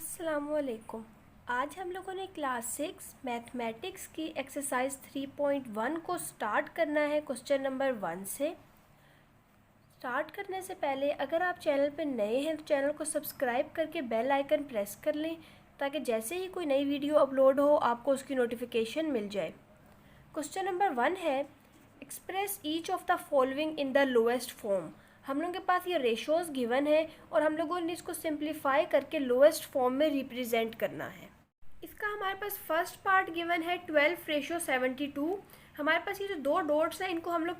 अस्सलामुअलैकुम। आज हम लोगों ने क्लास 6 मैथमेटिक्स की एक्सरसाइज 3.1 को स्टार्ट करना है क्वेश्चन नंबर 1 से। स्टार्ट करने से पहले अगर आप चैनल पर नए हैं तो चैनल को सब्सक्राइब करके बेल आइकन प्रेस कर लें ताकि जैसे ही कोई नई वीडियो अपलोड हो आपको उसकी नोटिफिकेशन मिल जाए। क्वेश्चन नंबर 1 है, express each of the following in the lowest form. हम लोगों के पास ये रेशोज़ गिवन है और हम लोगों ने इसको सिंप्लीफाई करके लोएस्ट फॉर्म में रिप्रेजेंट करना है। इसका हमारे पास फर्स्ट पार्ट गिवन है 12:72। हमारे पास ये जो दो डॉट्स हैं इनको हम लोग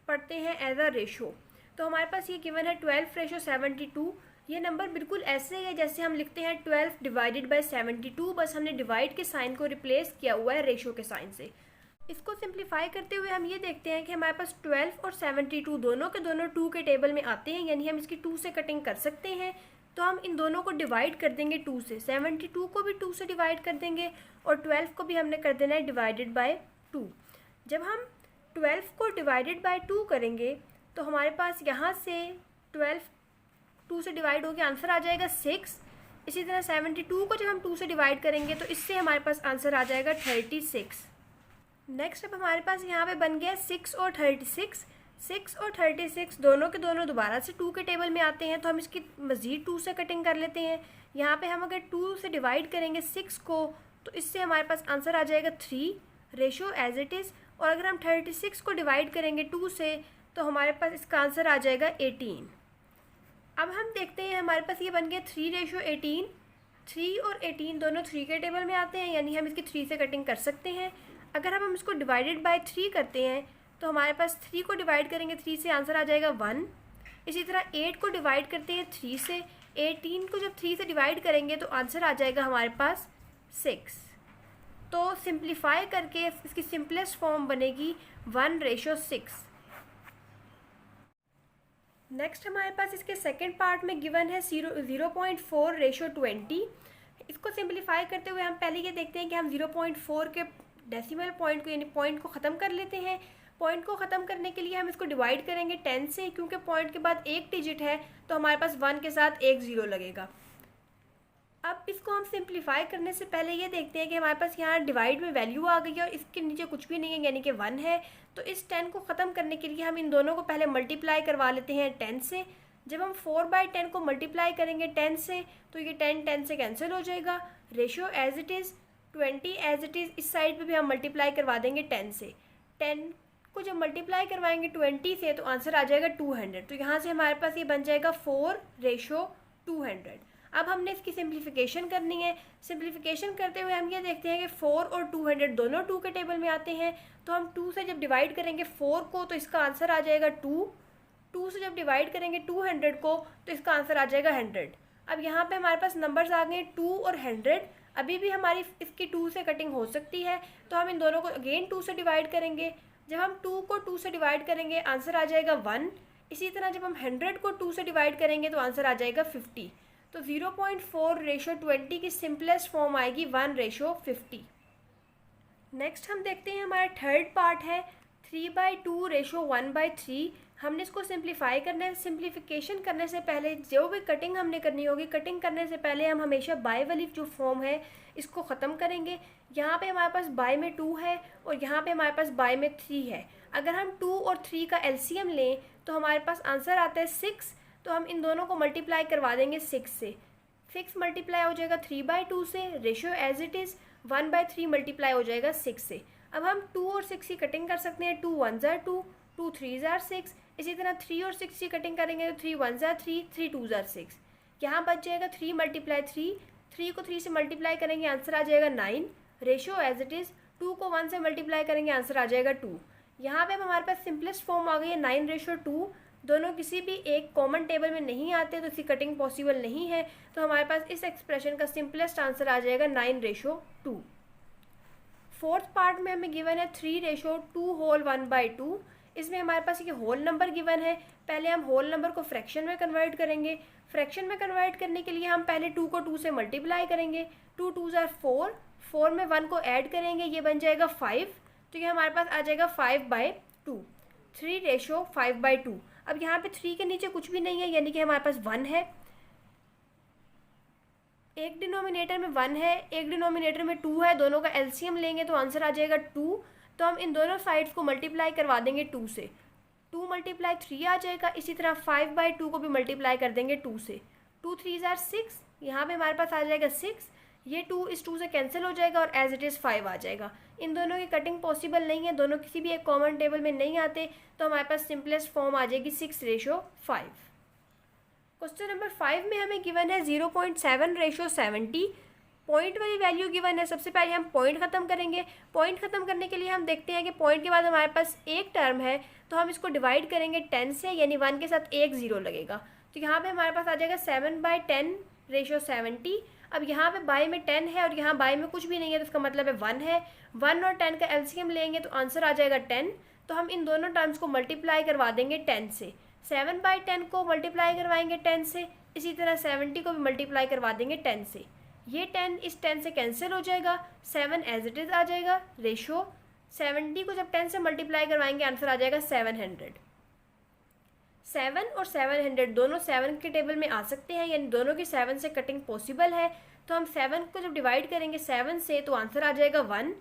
पढ़ते हैं एज अ रेशो। तो हमारे पास ये गिवन है 12:72। ये नंबर बिल्कुल ऐसे है जैसे हम लिखते हैं 12 डिवाइडेड बाई 72, बस हमने डिवाइड के साइन को रिप्लेस किया हुआ है रेशो के साइन से। इसको सिंप्लीफाई करते हुए हम ये देखते हैं कि हमारे पास 12 और 72 दोनों के दोनों 2 के टेबल में आते हैं, यानी हम इसकी 2 से कटिंग कर सकते हैं। तो हम इन दोनों को डिवाइड कर देंगे 2 से, 72 को भी 2 से डिवाइड कर देंगे और 12 को भी हमने कर देना है डिवाइडेड बाय 2। जब हम 12 को डिवाइडेड बाय 2 करेंगे तो हमारे पास यहाँ से 12 2 से डिवाइड होकर आंसर आ जाएगा 6। इसी तरह 72 को जब हम 2 से डिवाइड करेंगे तो इससे हमारे पास आंसर आ जाएगा 36। नेक्स्ट अब हमारे पास यहाँ पे बन गया 6 और 36। 6 और 36 दोनों के दोनों दोबारा से 2 के टेबल में आते हैं, तो हम इसकी मज़ीद 2 से कटिंग कर लेते हैं। यहाँ पे हम अगर 2 से डिवाइड करेंगे 6 को तो इससे हमारे पास आंसर आ जाएगा 3, रेशो एज इट इज़। और अगर हम 36 को डिवाइड करेंगे 2 से तो हमारे पास इसका आंसर आ जाएगा 18। अब हम देखते हैं हमारे पास ये बन गया 3:18। 3 और 18 दोनों 3 के टेबल में आते हैं, यानी हम इसकी 3 से कटिंग कर सकते हैं। अगर हम इसको डिवाइडेड बाय 3 करते हैं तो हमारे पास 3 को डिवाइड करेंगे 3 से आंसर आ जाएगा 1। इसी तरह 8 को डिवाइड करते हैं 3 से, 18 को जब 3 से डिवाइड करेंगे तो आंसर आ जाएगा हमारे पास 6। तो सिंप्लीफाई करके इसकी सिंपलेस्ट फॉर्म बनेगी 1:6। नेक्स्ट हमारे पास इसके सेकेंड पार्ट में गिवन है 0.4:20। इसको सिंप्लीफाई करते हुए हम पहले ये देखते हैं कि हम 0.4 के डेसिमल पॉइंट को यानी पॉइंट को ख़त्म कर लेते हैं। पॉइंट को ख़त्म करने के लिए हम इसको डिवाइड करेंगे 10 से, क्योंकि पॉइंट के बाद एक डिजिट है तो हमारे पास 1 के साथ एक 0 लगेगा। अब इसको हम सिंप्लीफाई करने से पहले ये देखते हैं कि हमारे पास यहाँ डिवाइड में वैल्यू आ गई है और इसके नीचे कुछ भी नहीं है, यानी कि 1 है। तो इस 10 को ख़त्म करने के लिए हम इन दोनों को पहले मल्टीप्लाई करवा लेते हैं 10 से। जब हम 4/10 को मल्टीप्लाई करेंगे 10 से तो ये 10 से कैंसिल हो जाएगा। Ratio as it is 20 as it is, इस साइड पे भी हम मल्टीप्लाई करवा देंगे 10 से। 10 को जब मल्टीप्लाई करवाएंगे 20 से तो आंसर आ जाएगा 200। तो यहाँ से हमारे पास ये बन जाएगा 4:200। अब हमने इसकी सिंप्लीफिकेशन करनी है। सिंप्लीफिकेशन करते हुए हम ये देखते हैं कि 4 और 200 दोनों 2 के टेबल में आते हैं, तो हम 2 से जब डिवाइड करेंगे 4 को तो इसका आंसर आ जाएगा 2। 2 से जब डिवाइड करेंगे 200 को तो इसका आंसर आ जाएगा 100। अब यहाँ पे हमारे पास नंबर्स आ गए 2 और 100। अभी भी हमारी इसकी 2 से कटिंग हो सकती है, तो हम इन दोनों को अगेन 2 से डिवाइड करेंगे। जब हम 2 को 2 से डिवाइड करेंगे आंसर आ जाएगा 1। इसी तरह जब हम 100 को 2 से डिवाइड करेंगे तो आंसर आ जाएगा 50। तो 0.4:20 की सिंपलेस्ट फॉर्म आएगी 1:50। नेक्स्ट हम देखते हैं हमारा थर्ड पार्ट है 3/2:1/3। हमने इसको सिंप्लीफाई करना है। सिंप्लीफिकेशन करने से पहले जो भी कटिंग हमने करनी होगी, कटिंग करने से पहले हम हमेशा बाय वाली जो फॉर्म है इसको ख़त्म करेंगे। यहाँ पे हमारे पास बाय में 2 है और यहाँ पे हमारे पास बाय में 3 है। अगर हम 2 और 3 का एलसीएम लें तो हमारे पास आंसर आता है 6। तो हम इन दोनों को मल्टीप्लाई करवा देंगे 6 से। 6 मल्टीप्लाई हो जाएगा 3/2 से, ratio as it is 1/3 multiply हो जाएगा 6 से। अब हम 2 और 6 की कटिंग कर सकते हैं। 2 1s are 2, 2 3s are 6। इसी तरह 3 और 6 की कटिंग करेंगे तो 3 1s are 3, 3 2s are 6। यहाँ बच जाएगा 3 × 3। 3 को 3 से मल्टीप्लाई करेंगे आंसर आ जाएगा 9, रेशो एज इट इज़। 2 को 1 से मल्टीप्लाई करेंगे आंसर आ जाएगा 2। यहाँ पे हमारे पास सिंपलेस्ट फॉर्म आ गई है 9:2। दोनों किसी भी एक कॉमन टेबल में नहीं आते तो इसकी कटिंग पॉसिबल नहीं है, तो हमारे पास इस एक्सप्रेशन का सिंपलेस्ट आंसर आ जाएगा 9:2। फोर्थ पार्ट में हमें गिवन है 3:2 इसमें हमारे पास ये होल नंबर गिवन है। पहले हम होल नंबर को फ्रैक्शन में कन्वर्ट करेंगे। फ्रैक्शन में कन्वर्ट करने के लिए हम पहले 2 को 2 से मल्टीप्लाई करेंगे। 2 2s are 4, 4 में 1 को ऐड करेंगे, ये बन जाएगा 5। तो ये हमारे पास आ जाएगा 5/2, 3:5/2। अब यहाँ पे 3 के नीचे कुछ भी नहीं है, यानी कि हमारे पास 1 है। एक डिनोमिनेटर में 1 है, एक डिनोमिनेटर में 2 है, दोनों का एलसीएम लेंगे तो आंसर आ जाएगा 2। तो हम इन दोनों साइड्स को मल्टीप्लाई करवा देंगे 2 से, 2 मल्टीप्लाई 3 आ जाएगा। इसी तरह 5/2 को भी मल्टीप्लाई कर देंगे 2 से, 2 3 ज़ार 6, यहाँ पे हमारे पास आ जाएगा 6, ये 2 इस 2 से कैंसिल हो जाएगा और एज इट इज़ 5 आ जाएगा। इन दोनों की कटिंग पॉसिबल नहीं है, दोनों किसी भी एक कॉमन टेबल में नहीं आते, तो हमारे पास सिंपलेस्ट फॉर्म आ जाएगी 6:5। क्वेश्चन नंबर 5 में हमें गिवन है 0.7:70। पॉइंट वाली वैल्यू गिवन है। सबसे पहले हम पॉइंट ख़त्म करेंगे। पॉइंट ख़त्म करने के लिए हम देखते हैं कि पॉइंट के बाद हमारे पास एक टर्म है, तो हम इसको डिवाइड करेंगे 10 से, यानी 1 के साथ एक 0 लगेगा। तो यहाँ पे हमारे पास आ जाएगा 7/10:70। अब यहाँ पे बाई में 10 है और यहाँ बाई में कुछ भी नहीं है, तो इसका मतलब है 1 है। 1 और 10 का एलसीएम लेंगे तो आंसर आ जाएगा 10। तो हम इन दोनों टर्म्स को मल्टीप्लाई करवा देंगे 10 से। 7/10 को मल्टीप्लाई करवाएंगे 10 से, इसी तरह 70 को भी मल्टीप्लाई करवा देंगे 10 से। ये 10 इस 10 से कैंसिल हो जाएगा, 7 एज इट इज़ आ जाएगा। रेशो 70 को जब 10 से मल्टीप्लाई करवाएंगे आंसर आ जाएगा 700। 7 और 700 दोनों 7 के टेबल में आ सकते हैं, यानी दोनों की 7 से कटिंग पॉसिबल है। तो हम 7 को जब डिवाइड करेंगे 7 से तो आंसर आ जाएगा 1।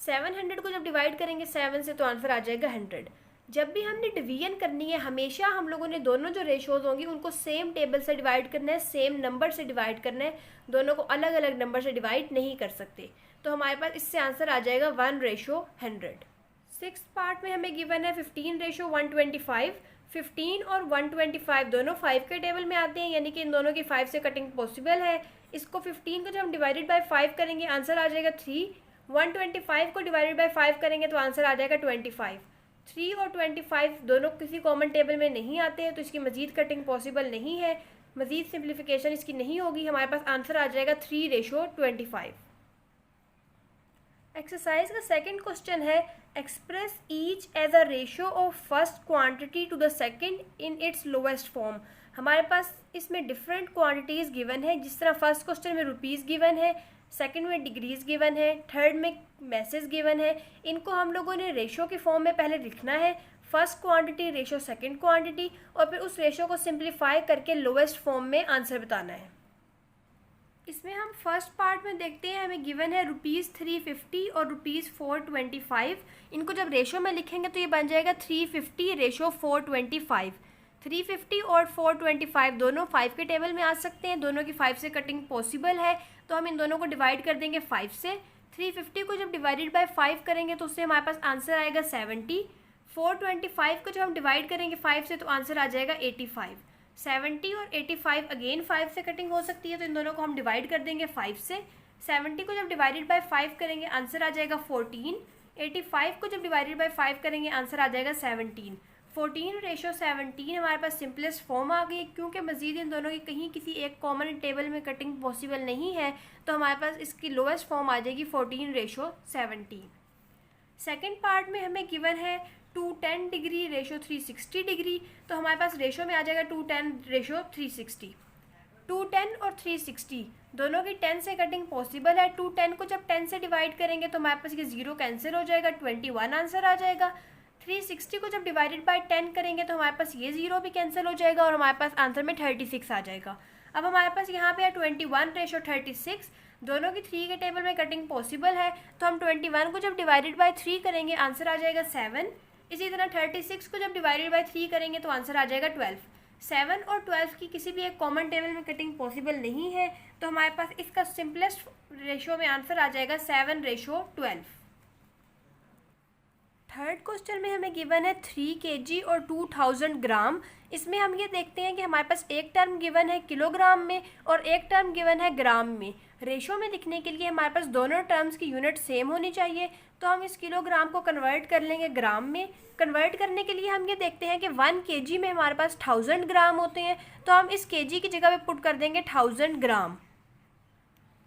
700 को जब डिवाइड करेंगे 7 से तो आंसर आ जाएगा 100। जब भी हमने डिवीजन करनी है, हमेशा हम लोगों ने दोनों जो रेशोज़ होंगी उनको सेम टेबल से डिवाइड करना है, सेम नंबर से डिवाइड करना है, दोनों को अलग अलग नंबर से डिवाइड नहीं कर सकते। तो हमारे पास इससे आंसर आ जाएगा 1:100। 6th पार्ट में हमें गिवन है 15:125। 15 और 125 दोनों 5 के टेबल में आते हैं, यानी कि इन दोनों की 5 से कटिंग पॉसिबल है। इसको 15 को जब हम डिवाइडेड बाय 5 करेंगे आंसर आ जाएगा 3। 125 को डिवाइडेड बाय 5 करेंगे तो आंसर आ जाएगा 25। 3 और 25 दोनों किसी कॉमन टेबल में नहीं आते हैं, तो इसकी मज़ीद कटिंग पॉसिबल नहीं है, मज़ीद सिंप्लीफिकेशन इसकी नहीं होगी। हमारे पास आंसर आ जाएगा 3:25। एक्सरसाइज का सेकंड क्वेश्चन है, express each as a ratio of first quantity to the second in its lowest form. हमारे पास इसमें डिफरेंट क्वांटिटीज़ गिवन है, जिस तरह फर्स्ट क्वेश्चन में रुपीज़ गिवन है, सेकंड में डिग्रीज गिवन है, थर्ड में मैसेज गिवन है। इनको हम लोगों ने रेशो के फॉर्म में पहले लिखना है, first quantity ratio second quantity, और फिर उस रेशो को सिंप्लीफाई करके लोएस्ट फॉर्म में आंसर बताना है। इसमें हम फर्स्ट पार्ट में देखते हैं, हमें गिवन है ₹350 और ₹425। इनको जब रेशो में लिखेंगे तो ये बन जाएगा 350:425। 350 और 425 दोनों 5 के टेबल में आ सकते हैं, दोनों की 5 से कटिंग पॉसिबल है, तो हम इन दोनों को डिवाइड कर देंगे 5 से। 350 को जब डिवाइडेड बाय 5 करेंगे तो उससे हमारे पास आंसर आएगा 70। 425 को जब हम डिवाइड करेंगे 5 से तो आंसर आ जाएगा 85। 70 और 85 अगेन 5 से कटिंग हो सकती है, तो इन दोनों को हम डिवाइड कर देंगे 5 से। 70 को जब डिवाइडेड बाय 5 करेंगे आंसर आ जाएगा 14। 85 को जब डिवाइडेड बाय 5 करेंगे आंसर आ जाएगा 17। 14:17 हमारे पास सिंपलेस्ट फॉर्म आ गई, क्योंकि मज़ीद इन दोनों की कहीं किसी एक कॉमन टेबल में कटिंग पॉसिबल नहीं है, तो हमारे पास इसकी लोएस्ट फॉर्म आ जाएगी 14:17। सेकेंड पार्ट में हमें गिवन है 210 डिग्री रेशो 360 डिग्री, तो हमारे पास रेशो में आ जाएगा 210:360। 210 और 360 दोनों की 10 से कटिंग पॉसिबल है। 210 को जब 10 से डिवाइड करेंगे तो हमारे पास ये 0 कैंसिल हो जाएगा, 21 आंसर आ जाएगा। 360 को जब डिवाइडेड बाय 10 करेंगे तो हमारे पास ये 0 भी कैंसिल हो जाएगा और हमारे पास आंसर में 36 आ जाएगा। अब हमारे पास यहाँ पे है 21:36, दोनों की 3 के टेबल में कटिंग पॉसिबल है, तो हम 21 को जब डिवाइडेड बाय 3 करेंगे आंसर आ जाएगा 7। इसी तरह 36 को जब डिवाइडेड बाय 3 करेंगे तो आंसर आ जाएगा 12। 7 और 12 की किसी भी एक कॉमन टेबल में कटिंग पॉसिबल नहीं है, तो हमारे पास इसका सिंपलेस्ट रेशो में आंसर आ जाएगा 7:12। थर्ड क्वेश्चन में हमें गिवन है 3 kg और 2000 ग्राम। इसमें हम ये देखते हैं कि हमारे पास एक टर्म गिवन है किलोग्राम में और एक टर्म गिवन है ग्राम में। रेशो में लिखने के लिए हमारे पास दोनों टर्म्स की यूनिट सेम होनी चाहिए, तो हम इस किलोग्राम को कन्वर्ट कर लेंगे ग्राम में। कन्वर्ट करने के लिए हम ये देखते हैं कि 1 kg में हमारे पास 1000 ग्राम होते हैं, तो हम इस kg की जगह पे पुट कर देंगे 1000 ग्राम।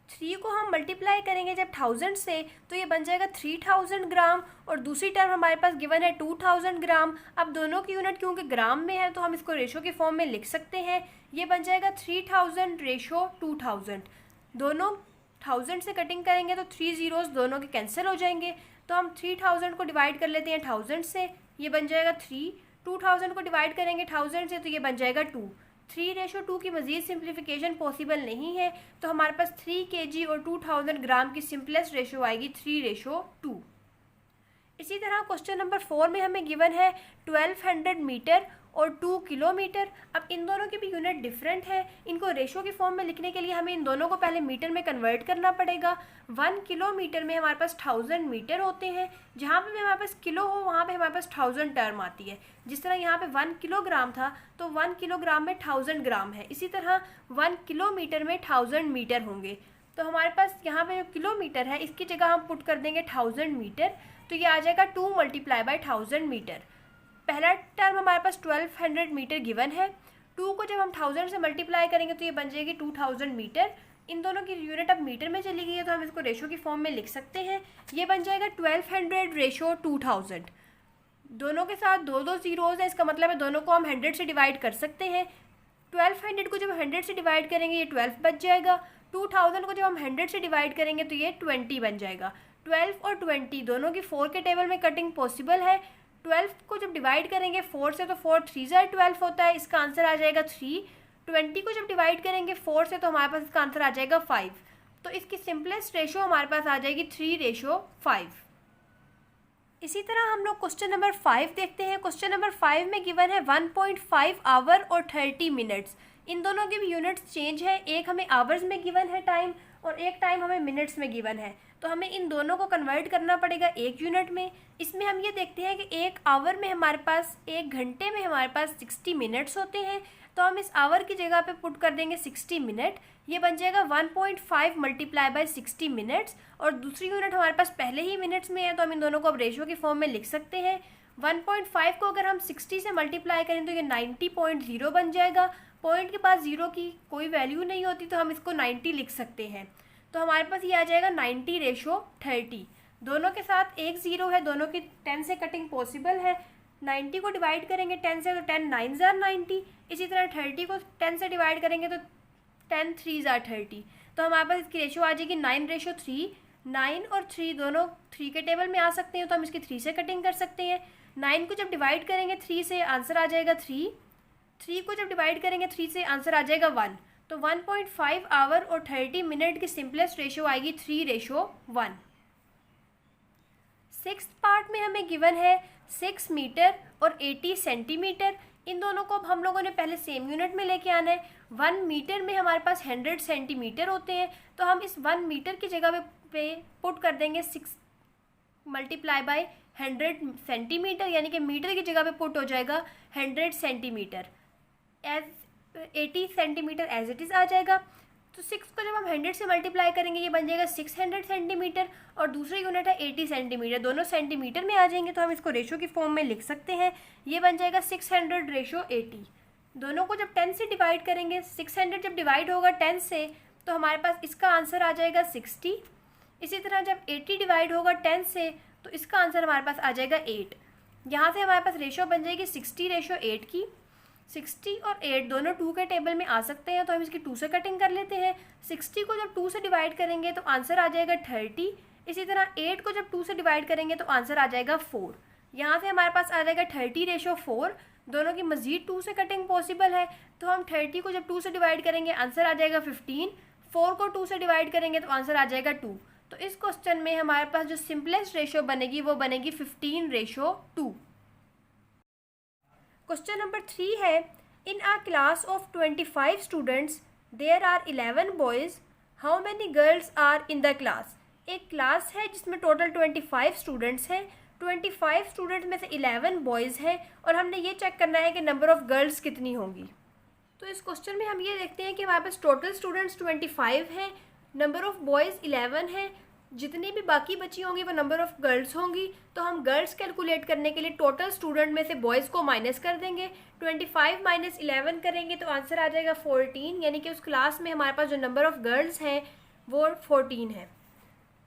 3 को हम मल्टीप्लाई करेंगे जब 1000 से, तो ये बन जाएगा 3000 ग्राम, और दूसरी टर्म हमारे पास गिवन है 2000 ग्राम। अब दोनों की यूनिट क्योंकि ग्राम में है तो हम इसको रेशो के फॉर्म में लिख सकते हैं। ये बन जाएगा 3000:2000। दोनों 1000 से कटिंग करेंगे तो 3 zeros दोनों के कैंसिल हो जाएंगे, तो हम 3000 को डिवाइड कर लेते हैं 1000 से, ये बन जाएगा 3। 2000 को डिवाइड करेंगे 1000 से तो ये बन जाएगा 2। 3:2 की मज़ीद सिंप्लीफिकेशन पॉसिबल नहीं है, तो हमारे पास 3 kg और 2000 ग्राम की सिंपलेस्ट रेशो आएगी 3:2। इसी तरह क्वेश्चन नंबर 4 में हमें गिवन है 1200 मीटर और 2 किलोमीटर। अब इन दोनों की भी यूनिट डिफरेंट है, इनको रेशो की फॉर्म में लिखने के लिए हमें इन दोनों को पहले मीटर में कन्वर्ट करना पड़ेगा। 1 किलोमीटर में हमारे पास 1000 मीटर होते हैं, जहाँ पे भी हमारे पास किलो हो वहाँ पे हमारे पास 1000 टर्म आती है। जिस तरह यहाँ पे 1 किलोग्राम था तो 1 किलोग्राम में 1000 ग्राम है, इसी तरह 1 किलोमीटर में 1000 मीटर होंगे। तो हमारे पास यहाँ पे जो किलोमीटर है इसकी जगह हम पुट कर देंगे 1000 मीटर, तो ये आ जाएगा 2 × 1000 मीटर। पहला टर्म हमारे पास 1200 मीटर गिवन है, 2 को जब हम 1000 से मल्टीप्लाई करेंगे तो ये बन जाएगी 2000 मीटर। इन दोनों की यूनिट अब मीटर में चली गई है, तो हम इसको रेशो की फॉर्म में लिख सकते हैं। ये बन जाएगा 1200/2000। दोनों के साथ 2 ज़ीरोज़ है, इसका मतलब है दोनों को हम 100 से डिवाइड कर सकते हैं। 1200 को जब 100 से डिवाइड करेंगे ये 12 बच जाएगा। 2000 को जब हम 100 से डिवाइड करेंगे तो ये 20 बन जाएगा। 12 और 20 दोनों की 4 के टेबल में कटिंग पॉसिबल है। 12 को जब डिवाइड करेंगे 4 से तो 4 3 12 होता है, इसका आंसर आ जाएगा 3। 20 को जब डिवाइड करेंगे 4 से तो हमारे पास इसका आंसर आ जाएगा 5। तो इसकी सिंपलेस्ट रेशो हमारे पास आ जाएगी 3:5। इसी तरह हम लोग क्वेश्चन नंबर 5 देखते हैं। क्वेश्चन नंबर 5 में गिवन है 1.5 आवर और 30 मिनट्स। इन दोनों की भी यूनिट्स चेंज है, एक हमें आवर्स में गिवन है टाइम और एक टाइम हमें मिनट्स में गिवन है, तो हमें इन दोनों को कन्वर्ट करना पड़ेगा एक यूनिट में। इसमें हम ये देखते हैं कि एक आवर में हमारे पास, एक घंटे में हमारे पास 60 मिनट्स होते हैं, तो हम इस आवर की जगह पे पुट कर देंगे 60 मिनट। ये बन जाएगा 1.5 × 60 मिनट्स, और दूसरी यूनिट हमारे पास पहले ही मिनट्स में है, तो हम इन दोनों को अब रेशो की फॉर्म में लिख सकते हैं। 1.5 को अगर हम 60 से मल्टीप्लाई करें तो ये 90.0 बन जाएगा। पॉइंट के पास ज़ीरो की कोई वैल्यू नहीं होती, तो हम इसको 90 लिख सकते हैं। तो हमारे पास ये आ जाएगा 90:30। दोनों के साथ एक ज़ीरो है, दोनों की 10 से कटिंग पॉसिबल है। 90 को डिवाइड करेंगे 10 से तो 10 9 ज़ार 90। इसी तरह 30 को 10 से डिवाइड करेंगे तो 10 3 ज़ार 30। तो हमारे पास इसकी रेशो आ जाएगी 9:3। 9 और 3 दोनों 3 के टेबल में आ सकते हैं, तो हम इसकी 3 से कटिंग कर सकते हैं। 9 को जब डिवाइड करेंगे 3 से आंसर आ जाएगा 3। 3 को जब डिवाइड करेंगे 3 से आंसर आ जाएगा 1। तो 1.5 आवर और 30 मिनट की सिंपलेस्ट रेशो आएगी 3:1। 6th पार्ट में हमें गिवन है 6 मीटर और 80 सेंटीमीटर। इन दोनों को अब हम लोगों ने पहले सेम यूनिट में लेके आना है। 1 मीटर में हमारे पास 100 सेंटीमीटर होते हैं, तो हम इस 1 मीटर की जगह पे पुट कर देंगे 6 × 100 सेंटीमीटर, यानी कि मीटर की जगह पे पुट हो जाएगा 100 centimetre. 80 centimetre as it is आ जाएगा। तो 6 को जब हम 100 से मल्टीप्लाई करेंगे ये बन जाएगा 600 सेंटीमीटर, और दूसरी यूनिट है 80 सेंटीमीटर। दोनों सेंटीमीटर में आ जाएंगे, तो हम इसको रेशो की फॉर्म में लिख सकते हैं। ये बन जाएगा 600:80। दोनों को जब 10 से डिवाइड करेंगे, 600 जब डिवाइड होगा 10 से, तो हमारे पास इसका आंसर आ जाएगा 60। इसी तरह जब 80 डिवाइड होगा 10 से, तो इसका आंसर हमारे पास आ जाएगा 8। यहाँ से हमारे पास रेशो बन जाएगी 60:8 की। 60 और 8 दोनों 2 के टेबल में आ सकते हैं, तो हम इसकी 2 से कटिंग कर लेते हैं। 60 को जब 2 से डिवाइड करेंगे तो आंसर आ जाएगा 30। इसी तरह 8 को जब 2 से डिवाइड करेंगे तो आंसर आ जाएगा 4। यहाँ से हमारे पास आ जाएगा 30:4। दोनों की मज़ीद 2 से कटिंग पॉसिबल है, तो हम 30 को जब 2 से डिवाइड करेंगे आंसर आ जाएगा 15। 4 को 2 से डिवाइड करेंगे तो आंसर आ जाएगा 2। तो इस क्वेश्चन में हमारे पास जो सिंपलेस्ट रेशो बनेगी वो बनेगी 15:2। क्वेश्चन नंबर 3 है, in a class of 25 students there are 11 boys, how many girls are in the class. एक क्लास है जिसमें टोटल 25 स्टूडेंट्स हैं। 25 स्टूडेंट्स में से 11 बॉयज़ हैं, और हमने ये चेक करना है कि नंबर ऑफ़ गर्ल्स कितनी होंगी। तो इस क्वेश्चन में हम ये देखते हैं कि हमारे पास टोटल स्टूडेंट्स 25 हैं, नंबर ऑफ़ बॉयज़ 11 हैं, जितनी भी बाकी बची होंगी वो नंबर ऑफ़ गर्ल्स होंगी। तो हम गर्ल्स कैलकुलेट करने के लिए टोटल स्टूडेंट में से बॉयज़ को माइनस कर देंगे। 25 - 11 करेंगे तो आंसर आ जाएगा 14, यानी कि उस क्लास में हमारे पास जो नंबर ऑफ़ गर्ल्स हैं वो 14 है।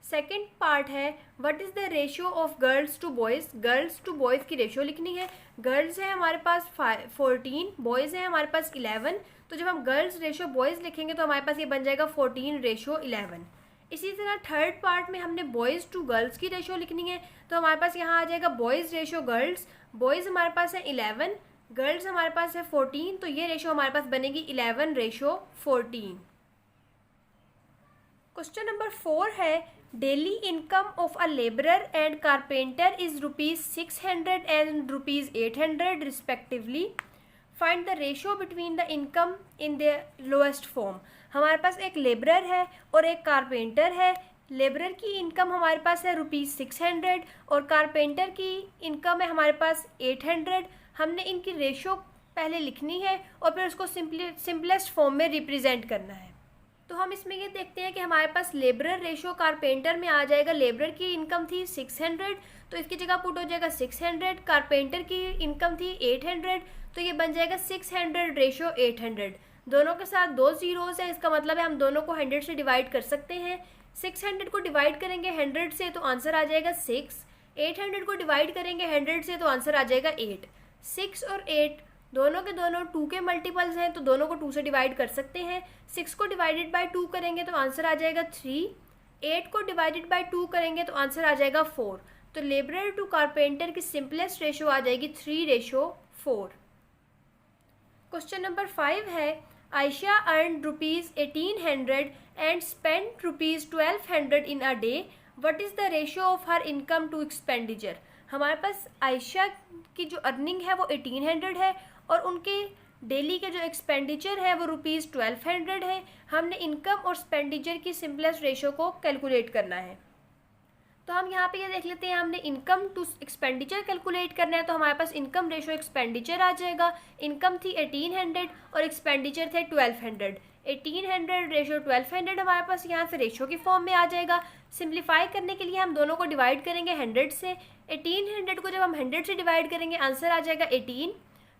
सेकेंड पार्ट है, what is the ratio of girls to boys. Girls to boys की रेशियो लिखनी है। गर्ल्स है हमारे पास 14, बॉयज़ है हमारे पास 11। तो जब हम गर्ल्स रेशियो बॉयज़ लिखेंगे तो हमारे पास ये बन जाएगा 14:11। इसी तरह थर्ड पार्ट में हमने बॉयज़ टू गर्ल्स की रेशियो लिखनी है, तो हमारे पास यहाँ आ जाएगा बॉयज़ रेशियो गर्ल्स। बॉयज़ हमारे पास है 11, गर्ल्स हमारे पास है 14, तो ये रेशो हमारे पास बनेगी 11:14। क्वेश्चन नंबर 4 है daily income of a labourer and carpenter is ₹600 and ₹800 respectively. Find the ratio between the income in the lowest form. हमारे पास एक लेबरर है और एक कारपेंटर है। लेबरर की इनकम हमारे पास है ₹600 और कारपेंटर की इनकम है हमारे पास 800। हमने इनकी रेशो पहले लिखनी है और फिर उसको सिंपलेस्ट फॉर्म में रिप्रेजेंट करना है। तो हम इसमें ये देखते हैं कि हमारे पास लेबरर रेशो कारपेंटर में आ जाएगा। लेबरर की इनकम थी 600, तो इसकी जगह पुट हो जाएगा 600। कारपेंटर की इनकम थी 800, तो ये बन जाएगा 600:800। दोनों के साथ 2 जीरोस हैं, इसका मतलब है हम दोनों को 100 से डिवाइड कर सकते हैं। 600 को डिवाइड करेंगे 100 से तो आंसर आ जाएगा 6। 800 को डिवाइड करेंगे 100 से तो आंसर आ जाएगा 8। 6 और 8 दोनों के दोनों 2 के मल्टीपल्स हैं, तो दोनों को 2 से डिवाइड कर सकते हैं। 6 को डिवाइडेड बाय 2 करेंगे तो आंसर आ जाएगा 3। 8 को डिवाइडेड बाय 2 करेंगे तो आंसर आ जाएगा 4। तो लेबरर टू कारपेंटर की सिंपलेस्ट रेशो आ जाएगी 3:4। क्वेश्चन नंबर 5 है Ayesha earn ₹1800 and spend ₹1200 in a day. What is the ratio of her income to expenditure. हमारे पास आयशा की जो अर्निंग है वो 1800 है और उनके डेली के जो एक्सपेंडिचर है वो ₹1200 है। हमने इनकम और एक्सपेंडिचर की सिंपलेस्ट रेशो को कैलकुलेट करना है। तो हम यहाँ पे ये देख लेते हैं, हमने इनकम टू एक्सपेंडिचर कैलकुलेट करना है, तो हमारे पास इनकम रेशो एक्सपेंडिचर आ जाएगा। इनकम थी 1800 और एक्सपेंडिचर थे 1200। 1800 रेशो 1200 हमारे पास यहाँ से रेशो की फॉर्म में आ जाएगा। सिंप्लीफाई करने के लिए हम दोनों को डिवाइड करेंगे 100 से। 1800 को जब हम 100 से डिवाइड करेंगे आंसर आ जाएगा 18।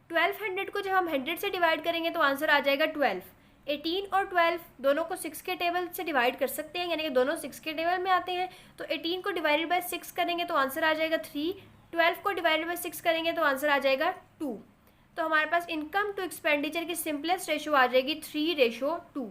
1200 को जब हम 100 से डिवाइड करेंगे तो आंसर आ जाएगा 12। 18 और 12 दोनों को 6 के टेबल से डिवाइड कर सकते हैं, यानी कि दोनों 6 के टेबल में आते हैं। तो 18 को डिवाइडेड बाय 6 करेंगे तो आंसर आ जाएगा 3। 12 को डिवाइडेड बाय 6 करेंगे तो आंसर आ जाएगा 2। तो हमारे पास इनकम टू एक्सपेंडिचर की सिंपलेस्ट रेशो आ जाएगी 3:2।